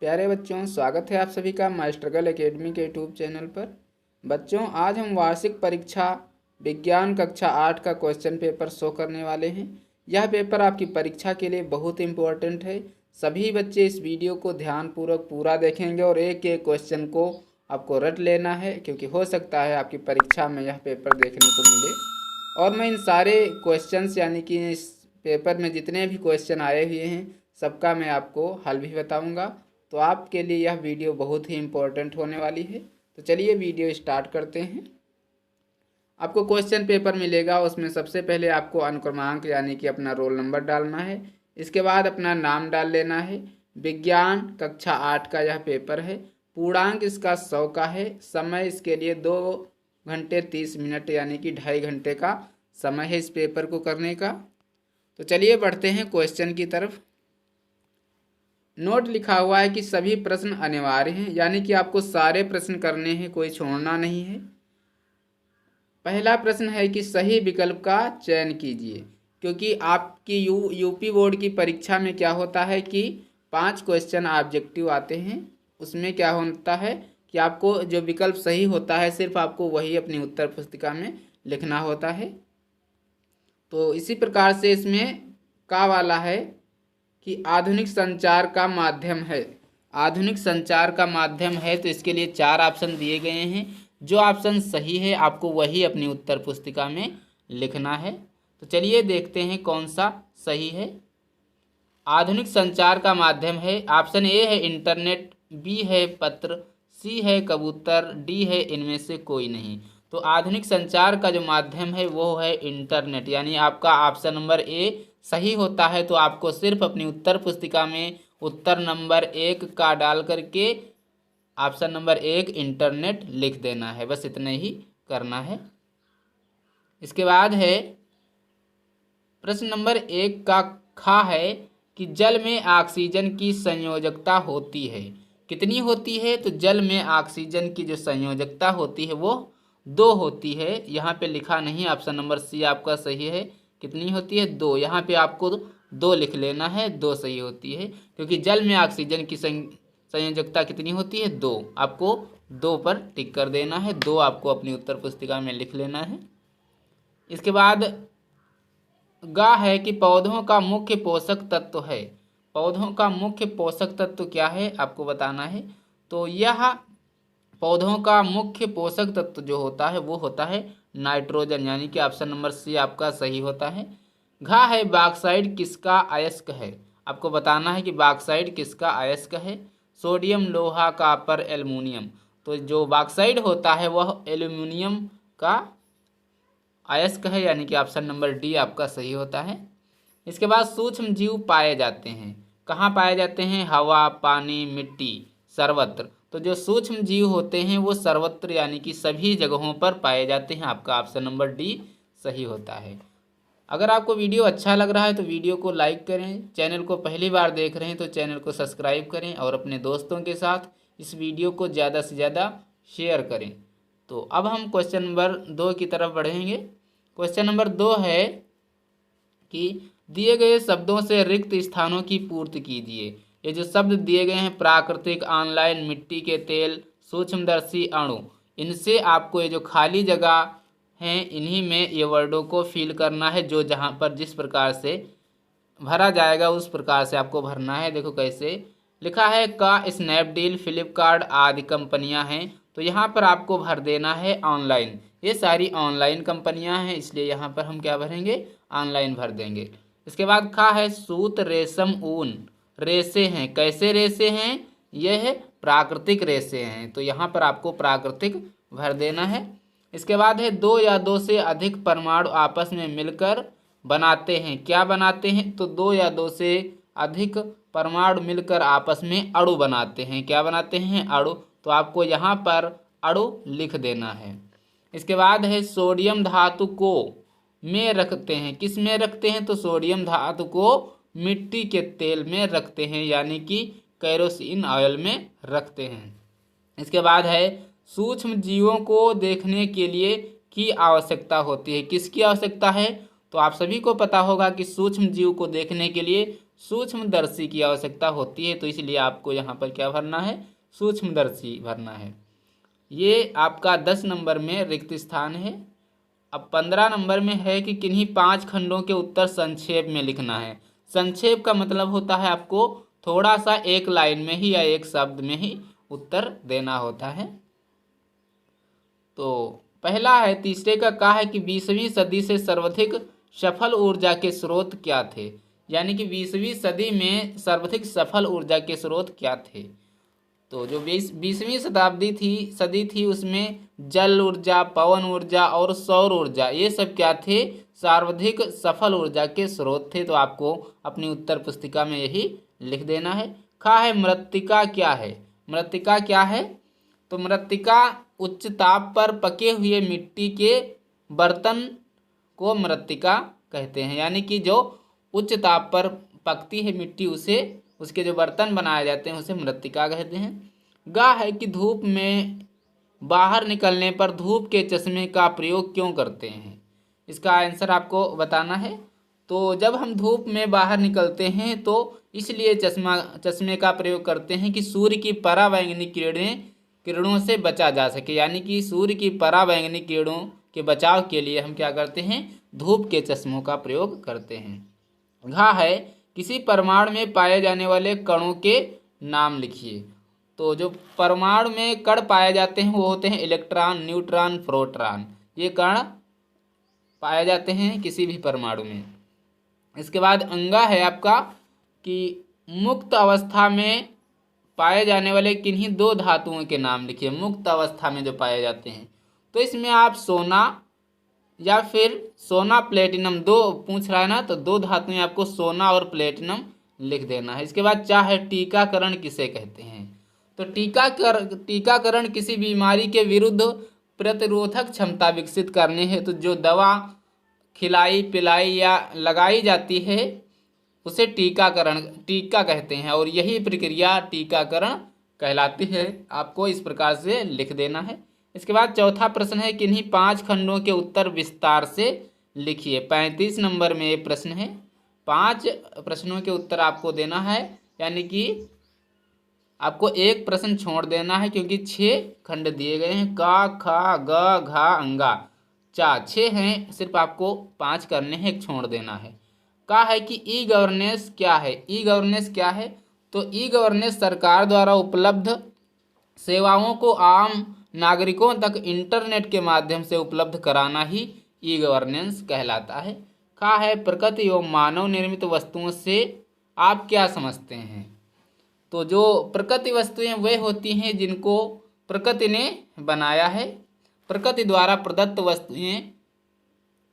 प्यारे बच्चों, स्वागत है आप सभी का माई स्ट्रगल एकेडमी के यूट्यूब चैनल पर। बच्चों, आज हम वार्षिक परीक्षा विज्ञान कक्षा 8 का क्वेश्चन पेपर शो करने वाले हैं। यह पेपर आपकी परीक्षा के लिए बहुत इम्पोर्टेंट है। सभी बच्चे इस वीडियो को ध्यानपूर्वक पूरा देखेंगे और एक एक क्वेश्चन को आपको रट लेना है, क्योंकि हो सकता है आपकी परीक्षा में यह पेपर देखने को मिले। और मैं इन सारे क्वेश्चंस यानी कि इस पेपर में जितने भी क्वेश्चन आए हुए हैं सबका मैं आपको हल भी बताऊंगा। तो आपके लिए यह वीडियो बहुत ही इम्पोर्टेंट होने वाली है। तो चलिए वीडियो स्टार्ट करते हैं। आपको क्वेश्चन पेपर मिलेगा, उसमें सबसे पहले आपको अनुक्रमांक यानी कि अपना रोल नंबर डालना है। इसके बाद अपना नाम डाल लेना है। विज्ञान कक्षा 8 का यह पेपर है। पूर्णांक इसका 100 का है। समय इसके लिए 2 घंटे 30 मिनट यानी कि 2.5 घंटे का समय है इस पेपर को करने का। तो चलिए बढ़ते हैं क्वेश्चन की तरफ। नोट लिखा हुआ है कि सभी प्रश्न अनिवार्य हैं, यानी कि आपको सारे प्रश्न करने हैं, कोई छोड़ना नहीं है। पहला प्रश्न है कि सही विकल्प का चयन कीजिए, क्योंकि आपकी यूपी बोर्ड की परीक्षा में क्या होता है कि 5 क्वेश्चन ऑब्जेक्टिव आते हैं। उसमें क्या होता है कि आपको जो विकल्प सही होता है सिर्फ आपको वही अपनी उत्तर पुस्तिका में लिखना होता है। तो इसी प्रकार से इसमें का वाला है कि आधुनिक संचार का माध्यम है। आधुनिक संचार का माध्यम है, तो इसके लिए 4 ऑप्शन दिए गए हैं। जो ऑप्शन सही है आपको वही अपनी उत्तर पुस्तिका में लिखना है। तो चलिए देखते हैं कौन सा सही है। आधुनिक संचार का माध्यम है, ऑप्शन ए है इंटरनेट, बी है पत्र, सी है कबूतर, डी है इनमें से कोई नहीं। तो आधुनिक संचार का जो माध्यम है वो है इंटरनेट, यानी आपका ऑप्शन नंबर ए सही होता है। तो आपको सिर्फ अपनी उत्तर पुस्तिका में उत्तर नंबर 1 का डाल करके ऑप्शन नंबर 1 इंटरनेट लिख देना है, बस इतना ही करना है। इसके बाद है प्रश्न नंबर 1 का खा है कि जल में ऑक्सीजन की संयोजकता होती है, कितनी होती है? तो जल में ऑक्सीजन की जो संयोजकता होती है वो 2 होती है। यहाँ पे लिखा नहीं, ऑप्शन नंबर सी आपका सही है। कितनी होती है? 2। यहाँ पे आपको 2 लिख लेना है, 2 सही होती है, क्योंकि जल में ऑक्सीजन की संयोजकता कितनी होती है? 2। आपको 2 पर टिक कर देना है, 2 आपको अपनी उत्तर पुस्तिका में लिख लेना है। इसके बाद गा है कि पौधों का मुख्य पोषक तत्व है। पौधों का मुख्य पोषक तत्व क्या है आपको बताना है। तो यह पौधों का मुख्य पोषक तत्व जो होता है वो होता है नाइट्रोजन, यानी कि ऑप्शन नंबर सी आपका सही होता है। घा है बॉक्साइड किसका अयस्क है, आपको बताना है कि बॉक्साइड किसका अयस्क है। सोडियम, लोहा, कॉपर, एल्युमिनियम। तो जो बॉक्साइड होता है वह एल्युमिनियम का अयस्क है, यानी कि ऑप्शन नंबर डी आपका सही होता है। इसके बाद सूक्ष्म जीव पाए जाते हैं, कहाँ पाए जाते हैं? हवा, पानी, मिट्टी, सर्वत्र। तो जो सूक्ष्म जीव होते हैं वो सर्वत्र यानी कि सभी जगहों पर पाए जाते हैं। आपका ऑप्शन नंबर डी सही होता है। अगर आपको वीडियो अच्छा लग रहा है तो वीडियो को लाइक करें, चैनल को पहली बार देख रहे हैं तो चैनल को सब्सक्राइब करें और अपने दोस्तों के साथ इस वीडियो को ज़्यादा से ज़्यादा शेयर करें। तो अब हम क्वेश्चन नंबर 2 की तरफ बढ़ेंगे। क्वेश्चन नंबर 2 है कि दिए गए शब्दों से रिक्त स्थानों की पूर्ति कीजिए। ये जो शब्द दिए गए हैं प्राकृतिक, ऑनलाइन, मिट्टी के तेल, सूक्ष्मदर्शी अणु, इनसे आपको ये जो खाली जगह हैं इन्हीं में ये वर्डों को फिल करना है। जो जहाँ पर जिस प्रकार से भरा जाएगा उस प्रकार से आपको भरना है। देखो कैसे लिखा है, का स्नैपडील, फ्लिपकार्ट आदि कंपनियां हैं। तो यहाँ पर आपको भर देना है ऑनलाइन। ये सारी ऑनलाइन कंपनियां हैं, इसलिए यहाँ पर हम क्या भरेंगे? ऑनलाइन भर देंगे। इसके बाद खा है सूत, रेशम, ऊन, रेशे हैं। कैसे रेशे हैं? यह है प्राकृतिक रेशे हैं, तो यहाँ पर आपको प्राकृतिक भर देना है। इसके बाद है 2 या 2 से अधिक परमाणु आपस में मिलकर बनाते हैं, क्या बनाते हैं? तो 2 या 2 से अधिक परमाणु मिलकर आपस में अणु बनाते हैं, क्या बनाते हैं? अणु। तो आपको यहाँ पर अणु लिख देना है। इसके बाद है सोडियम धातु को में रखते हैं, किस में रखते हैं? तो सोडियम धातु को मिट्टी के तेल में रखते हैं, यानी कि कैरोसिन ऑयल में रखते हैं। इसके बाद है सूक्ष्म जीवों को देखने के लिए की आवश्यकता होती है, किसकी आवश्यकता है? तो आप सभी को पता होगा कि सूक्ष्म जीव को देखने के लिए सूक्ष्मदर्शी की आवश्यकता होती है, तो इसलिए आपको यहाँ पर क्या भरना है, सूक्ष्मदर्शी भरना है। ये आपका 10 नंबर में रिक्त स्थान है। अब 15 नंबर में है कि किन्हीं 5 खंडों के उत्तर संक्षेप में लिखना है। संक्षेप का मतलब होता है आपको थोड़ा सा एक लाइन में ही या एक शब्द में ही उत्तर देना होता है। तो पहला है, तीसरे का कहा है कि 20वीं सदी से सर्वाधिक सफल ऊर्जा के स्रोत क्या थे। यानी कि 20वीं सदी में सर्वाधिक सफल ऊर्जा के स्रोत क्या थे। तो जो 20वीं सदी थी उसमें जल ऊर्जा, पवन ऊर्जा और सौर ऊर्जा, ये सब क्या थे, सर्वाधिक सफल ऊर्जा के स्रोत थे। तो आपको अपनी उत्तर पुस्तिका में यही लिख देना है। खा है, मृत्तिका क्या है। मृत्तिका क्या है, तो मृत्तिका उच्च ताप पर पके हुए मिट्टी के बर्तन को मृत्तिका कहते हैं। यानी कि जो उच्च ताप पर पकती है मिट्टी, उसे उसके जो बर्तन बनाए जाते हैं उसे मृत्तिका कहते हैं। गा है कि धूप में बाहर निकलने पर धूप के चश्मे का प्रयोग क्यों करते हैं। इसका आंसर आपको बताना है। तो जब हम धूप में बाहर निकलते हैं तो इसलिए चश्मे का प्रयोग करते हैं कि सूर्य की पराबैंगनी किरणों से बचा जा सके। यानी कि सूर्य की पराबैंगनी किरणों के बचाव के लिए हम क्या करते हैं, धूप के चश्मों का प्रयोग करते हैं। घा है, किसी परमाणु में पाए जाने वाले कणों के नाम लिखिए। तो जो परमाणु में कण पाए जाते हैं वो होते हैं इलेक्ट्रॉन, न्यूट्रॉन, प्रोटॉन। ये कण पाए जाते हैं किसी भी परमाणु में। इसके बाद अंगा है आपका कि मुक्त अवस्था में पाए जाने वाले किन्हीं 2 धातुओं के नाम लिखिए। मुक्त अवस्था में जो पाए जाते हैं, तो इसमें आप सोना या फिर सोना प्लेटिनम, 2 पूछ रहा है ना, तो 2 धातुएं आपको सोना और प्लेटिनम लिख देना है। इसके बाद क्या है, टीकाकरण किसे कहते हैं। तो टीकाकरण किसी बीमारी के विरुद्ध प्रतिरोधक क्षमता विकसित करने हेतु तो जो दवा खिलाई पिलाई या लगाई जाती है उसे टीका कहते हैं, और यही प्रक्रिया टीकाकरण कहलाती है। आपको इस प्रकार से लिख देना है। इसके बाद चौथा प्रश्न है, किन्हीं 5 खंडों के उत्तर विस्तार से लिखिए। 35 नंबर में ये प्रश्न है। 5 प्रश्नों के उत्तर आपको देना है, यानी कि आपको एक प्रश्न छोड़ देना है, क्योंकि 6 खंड दिए गए हैं। का, खा, ग, घा, अंगा, चा, 6 हैं, सिर्फ आपको 5 करने हैं, एक छोड़ देना है। का है कि ई गवर्नेंस क्या है। ई गवर्नेंस क्या है, तो ई गवर्नेंस सरकार द्वारा उपलब्ध सेवाओं को आम नागरिकों तक इंटरनेट के माध्यम से उपलब्ध कराना ही ई गवर्नेंस कहलाता है। का है, प्रकृति एवं मानव निर्मित वस्तुओं से आप क्या समझते हैं। तो जो प्रकृति वस्तुएं वे होती हैं जिनको प्रकृति ने बनाया है। प्रकृति द्वारा प्रदत्त वस्तुएं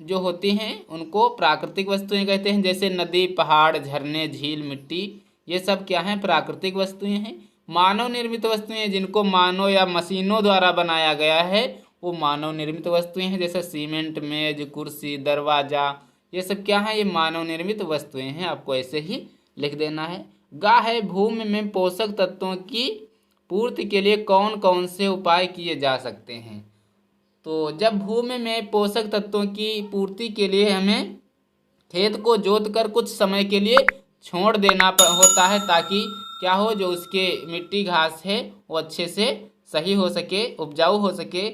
जो होती हैं उनको प्राकृतिक वस्तुएं कहते हैं। जैसे नदी, पहाड़, झरने, झील, मिट्टी, ये सब क्या हैं, प्राकृतिक वस्तुएं हैं। मानव निर्मित वस्तुएं जिनको मानव या मशीनों द्वारा बनाया गया है वो मानव निर्मित वस्तुएं हैं। जैसे सीमेंट, मेज, कुर्सी, दरवाजा, ये सब क्या हैं, ये मानव निर्मित वस्तुएं हैं। आपको ऐसे ही लिख देना है। गा है, भूमि में पोषक तत्वों की पूर्ति के लिए कौन कौन से उपाय किए जा सकते हैं। तो जब भूमि में पोषक तत्वों की पूर्ति के लिए हमें खेत को जोतकर कुछ समय के लिए छोड़ देना होता है, ताकि क्या हो, जो उसके मिट्टी घास है वो अच्छे से सही हो सके, उपजाऊ हो सके,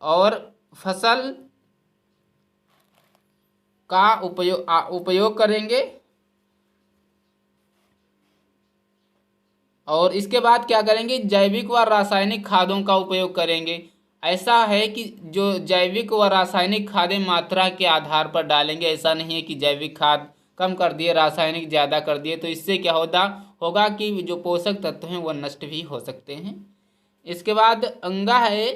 और फसल का उपयोग करेंगे। और इसके बाद क्या करेंगे, जैविक व रासायनिक खादों का उपयोग करेंगे। ऐसा है कि जो जैविक व रासायनिक खादें मात्रा के आधार पर डालेंगे। ऐसा नहीं है कि जैविक खाद कम कर दिए, रासायनिक ज़्यादा कर दिए, तो इससे क्या होगा कि जो पोषक तत्व हैं वो नष्ट भी हो सकते हैं। इसके बाद अंगा है,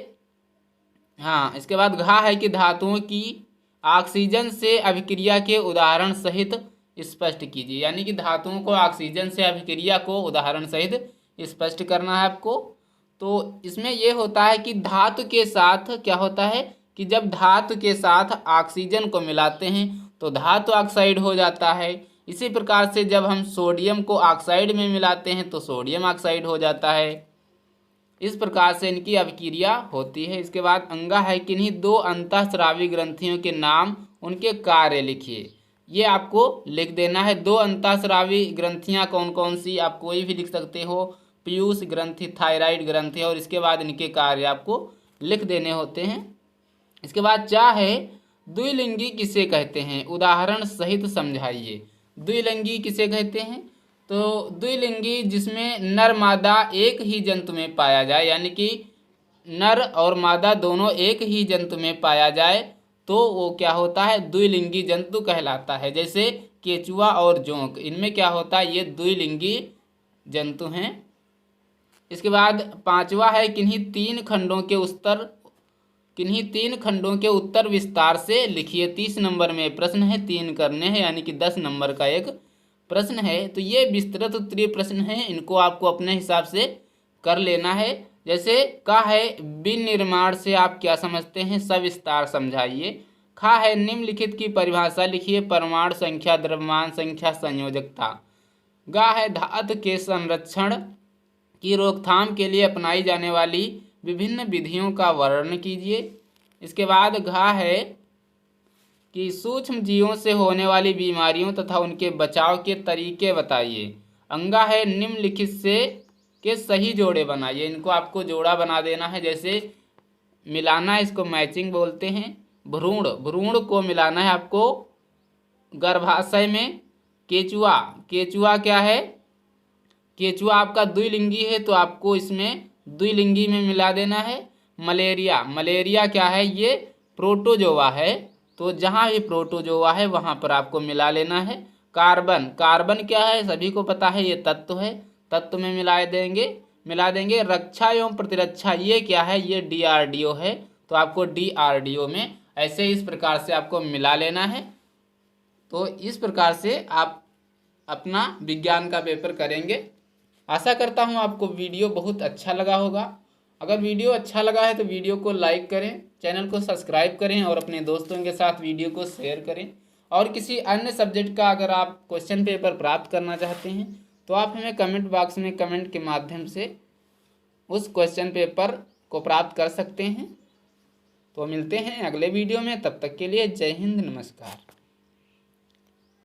हाँ, इसके बाद घा है कि धातुओं की ऑक्सीजन से अभिक्रिया के उदाहरण सहित स्पष्ट कीजिए। यानी कि धातुओं को ऑक्सीजन से अभिक्रिया को उदाहरण सहित स्पष्ट करना है आपको। तो इसमें यह होता है कि धातु के साथ क्या होता है कि जब धातु के साथ ऑक्सीजन को मिलाते हैं तो धातु ऑक्साइड हो जाता है। इसी प्रकार से जब हम सोडियम को ऑक्साइड में मिलाते हैं तो सोडियम ऑक्साइड हो जाता है। इस प्रकार से इनकी अभिक्रिया होती है। इसके बाद अंगा है, किन्हीं 2 अंतःस्रावी ग्रंथियों के नाम, उनके कार्य लिखिए। ये आपको लिख देना है। 2 अंतःस्रावी ग्रंथियां कौन कौन सी, आप कोई भी लिख सकते हो, पीयूष ग्रंथि, थायराइड ग्रंथि, और इसके बाद इनके कार्य आपको लिख देने होते हैं। इसके बाद क्या है, द्विलिंगी किसे कहते हैं, उदाहरण सहित समझाइए। द्विलिंगी किसे कहते हैं, तो द्विलिंगी जिसमें नर मादा एक ही जंतु में पाया जाए, यानी कि नर और मादा दोनों एक ही जंतु में पाया जाए तो वो क्या होता है, द्विलिंगी जंतु कहलाता है। जैसे केचुआ और जोंक, इनमें क्या होता है, ये द्विलिंगी जंतु हैं। इसके बाद 5वां है, किन्हीं तीन खंडों के उत्तर विस्तार से लिखिए। 30 नंबर में प्रश्न है, 3 करने हैं, यानी कि 10 नंबर का एक प्रश्न है। तो ये विस्तृत उत्तरीय प्रश्न है, इनको आपको अपने हिसाब से कर लेना है। जैसे का है, विनिर्माण से आप क्या समझते हैं, सविस्तार समझाइए। खा है, निम्नलिखित की परिभाषा लिखिए, परमाणु संख्या, द्रव्यमान संख्या, संयोजकता। गा है, धातु के संरक्षण की रोकथाम के लिए अपनाई जाने वाली विभिन्न विधियों का वर्णन कीजिए। इसके बाद घा है कि सूक्ष्म जीवों से होने वाली बीमारियों तथा उनके बचाव के तरीके बताइए। अंगा है, निम्नलिखित से के सही जोड़े बनाइए। इनको आपको जोड़ा बना देना है, जैसे मिलाना, इसको मैचिंग बोलते हैं। भ्रूण को मिलाना है आपको गर्भाशय में। केचुआ क्या है, केचुआ आपका द्विलिंगी है तो आपको इसमें द्विलिंगी में मिला देना है। मलेरिया क्या है, ये प्रोटोजोआ है, तो जहाँ भी प्रोटोजोआ है वहाँ पर आपको मिला लेना है। कार्बन क्या है, सभी को पता है, ये तत्व है, तत्व में मिला देंगे। रक्षा एवं प्रतिरक्षा, ये क्या है, ये DRDO है, तो आपको DRDO में ऐसे इस प्रकार से आपको मिला लेना है। तो इस प्रकार से आप अपना विज्ञान का पेपर करेंगे। आशा करता हूँ आपको वीडियो बहुत अच्छा लगा होगा। अगर वीडियो अच्छा लगा है तो वीडियो को लाइक करें, चैनल को सब्सक्राइब करें और अपने दोस्तों के साथ वीडियो को शेयर करें। और किसी अन्य सब्जेक्ट का अगर आप क्वेश्चन पेपर प्राप्त करना चाहते हैं तो आप हमें कमेंट बॉक्स में कमेंट के माध्यम से उस क्वेश्चन पेपर को प्राप्त कर सकते हैं। तो मिलते हैं अगले वीडियो में, तब तक के लिए जय हिंद, नमस्कार।